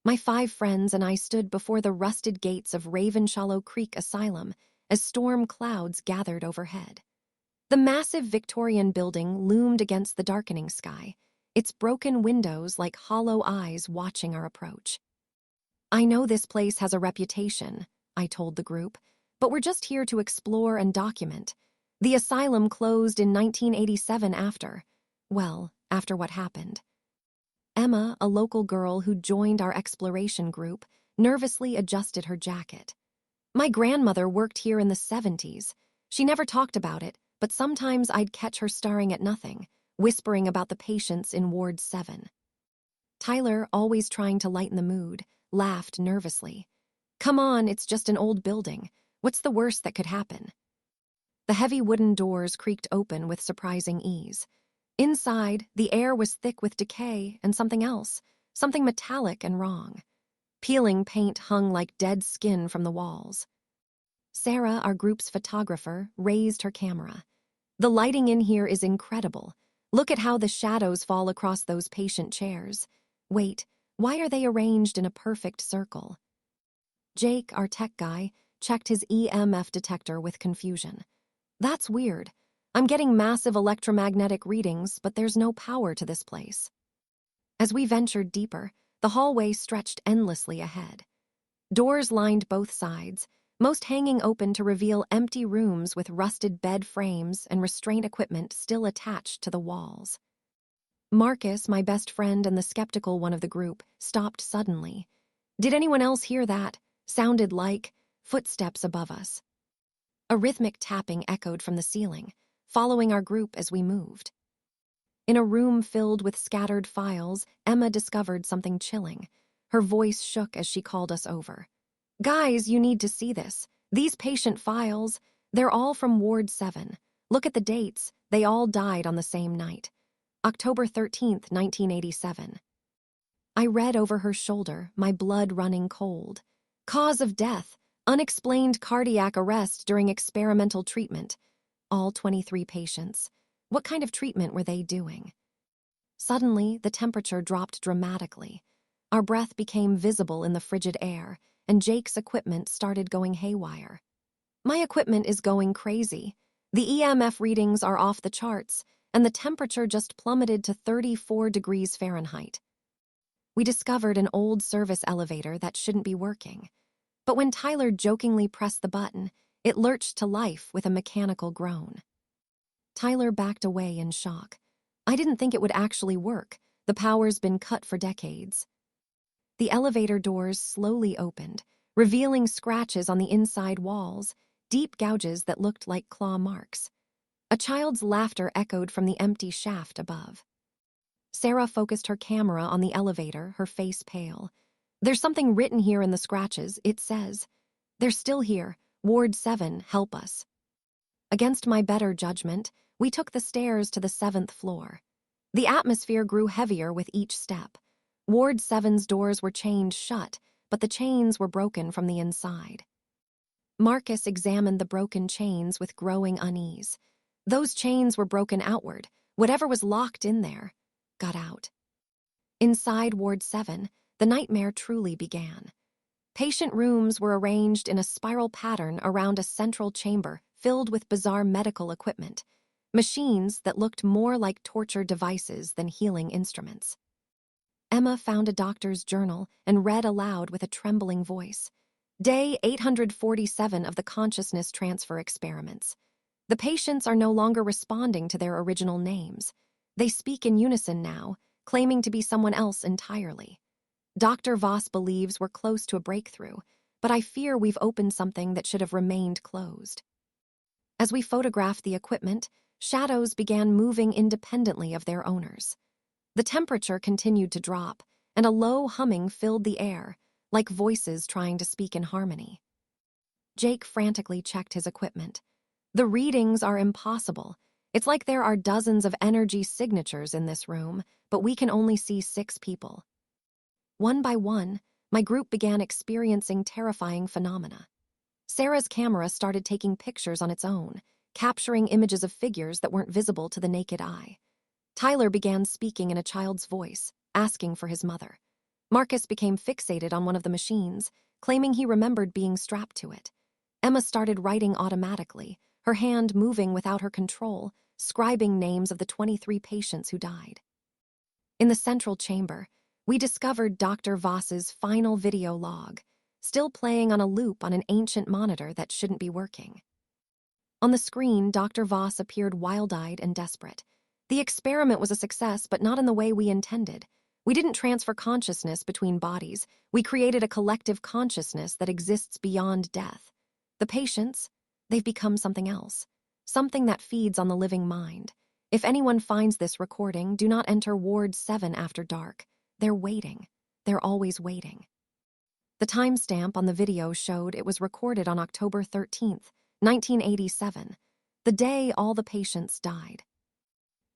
My 5 friends and I stood before the rusted gates of Creek-Asylm as storm clouds gathered overhead. The massive Victorian building loomed against the darkening sky, its broken windows like hollow eyes watching our approach. "I know this place has a reputation," I told the group, "but we're just here to explore and document. The asylum closed in 1987 after what happened." Emma, a local girl who joined our exploration group, nervously adjusted her jacket. "My grandmother worked here in the 70s. She never talked about it, but sometimes I'd catch her staring at nothing, whispering about the patients in Ward 7. Tyler, always trying to lighten the mood, laughed nervously. "Come on, it's just an old building. What's the worst that could happen?" The heavy wooden doors creaked open with surprising ease. Inside, the air was thick with decay and something else, something metallic and wrong. Peeling paint hung like dead skin from the walls. Sarah, our group's photographer, raised her camera. "The lighting in here is incredible. Look at how the shadows fall across those patient chairs. Wait, why are they arranged in a perfect circle?" Jake, our tech guy, checked his EMF detector with confusion. "That's weird. I'm getting massive electromagnetic readings, but there's no power to this place." As we ventured deeper, the hallway stretched endlessly ahead. Doors lined both sides, most hanging open to reveal empty rooms with rusted bed frames and restraint equipment still attached to the walls. Marcus, my best friend and the skeptical one of the group, stopped suddenly. "Did anyone else hear that?" Sounded like footsteps above us. A rhythmic tapping echoed from the ceiling, following our group as we moved. In a room filled with scattered files, Emma discovered something chilling. Her voice shook as she called us over. "Guys, you need to see this. These patient files, they're all from Ward 7. Look at the dates. They all died on the same night. October 13th, 1987. I read over her shoulder, my blood running cold. Cause of death: unexplained cardiac arrest during experimental treatment. All 23 patients. What kind of treatment were they doing? Suddenly, the temperature dropped dramatically. Our breath became visible in the frigid air, and Jake's equipment started going haywire. "My equipment is going crazy. The EMF readings are off the charts, and the temperature just plummeted to 34 degrees Fahrenheit. We discovered an old service elevator that shouldn't be working. But when Tyler jokingly pressed the button, it lurched to life with a mechanical groan. Tyler backed away in shock. "I didn't think it would actually work. The power's been cut for decades." The elevator doors slowly opened, revealing scratches on the inside walls, deep gouges that looked like claw marks. A child's laughter echoed from the empty shaft above. Sarah focused her camera on the elevator, her face pale. "There's something written here in the scratches. It says, 'They're still here. Ward 7, help us.'" Against my better judgment, we took the stairs to the 7th floor. The atmosphere grew heavier with each step. Ward 7's doors were chained shut, but the chains were broken from the inside. Marcus examined the broken chains with growing unease. Those chains were broken outward. Whatever was locked in there got out. Inside Ward 7, the nightmare truly began. Patient rooms were arranged in a spiral pattern around a central chamber filled with bizarre medical equipment, machines that looked more like torture devices than healing instruments. Emma found a doctor's journal and read aloud with a trembling voice. "Day 847 of the consciousness transfer experiments. The patients are no longer responding to their original names. They speak in unison now, claiming to be someone else entirely. Dr. Voss believes we're close to a breakthrough, but I fear we've opened something that should have remained closed." As we photographed the equipment, shadows began moving independently of their owners. The temperature continued to drop, and a low humming filled the air, like voices trying to speak in harmony. Jake frantically checked his equipment. "The readings are impossible. It's like there are dozens of energy signatures in this room, but we can only see 6 people." One by one, my group began experiencing terrifying phenomena. Sarah's camera started taking pictures on its own, capturing images of figures that weren't visible to the naked eye. Tyler began speaking in a child's voice, asking for his mother. Marcus became fixated on one of the machines, claiming he remembered being strapped to it. Emma started writing automatically, her hand moving without her control, scribing names of the 23 patients who died. In the central chamber, we discovered Dr. Voss's final video log, still playing on a loop on an ancient monitor that shouldn't be working. On the screen, Dr. Voss appeared wild-eyed and desperate. The experiment was a success, but not in the way we intended. We didn't transfer consciousness between bodies. We created a collective consciousness that exists beyond death. The patients, they've become something else, something that feeds on the living mind. If anyone finds this recording, do not enter Ward 7 after dark. They're waiting. They're always waiting. The timestamp on the video showed it was recorded on October 13th, 1987, the day all the patients died.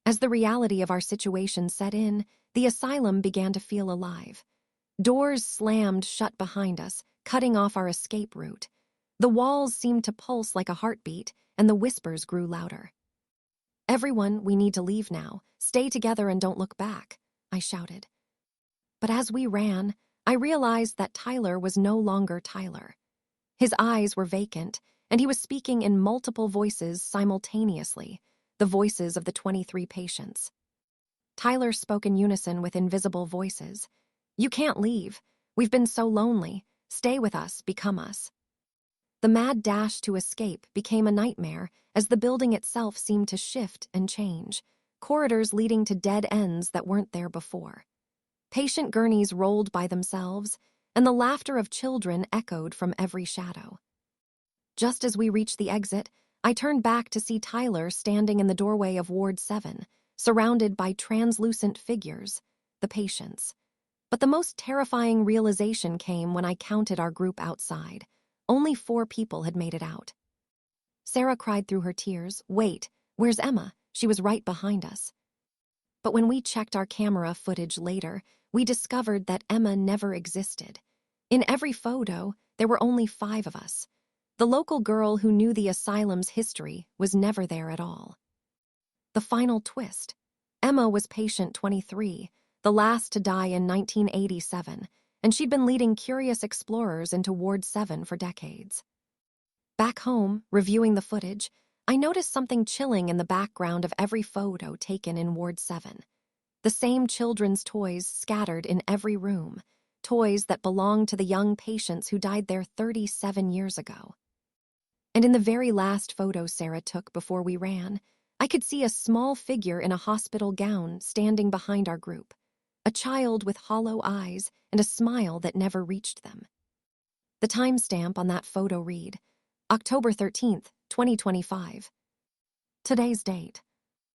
As the reality of our situation set in, the asylum began to feel alive. Doors slammed shut behind us, cutting off our escape route. The walls seemed to pulse like a heartbeat, and the whispers grew louder. "Everyone, we need to leave now. Stay together and don't look back," I shouted. But as we ran, I realized that Tyler was no longer Tyler. His eyes were vacant, and he was speaking in multiple voices simultaneously, the voices of the 23 patients. Tyler spoke in unison with invisible voices. "You can't leave. We've been so lonely. Stay with us, become us." The mad dash to escape became a nightmare as the building itself seemed to shift and change, corridors leading to dead ends that weren't there before. Patient gurneys rolled by themselves, and the laughter of children echoed from every shadow. Just as we reached the exit, I turned back to see Tyler standing in the doorway of Ward 7, surrounded by translucent figures, the patients. But the most terrifying realization came when I counted our group outside. Only 4 people had made it out. Sarah cried through her tears, "Wait, where's Emma? She was right behind us." But when we checked our camera footage later, we discovered that Emma never existed. In every photo, there were only 5 of us. The local girl who knew the asylum's history was never there at all. The final twist. Emma was patient 23, the last to die in 1987, and she'd been leading curious explorers into Ward 7 for decades. Back home, reviewing the footage, I noticed something chilling in the background of every photo taken in Ward 7. The same children's toys scattered in every room, toys that belonged to the young patients who died there 37 years ago. And in the very last photo Sarah took before we ran, I could see a small figure in a hospital gown standing behind our group, a child with hollow eyes and a smile that never reached them. The timestamp on that photo read, October 13th, 2025. Today's date.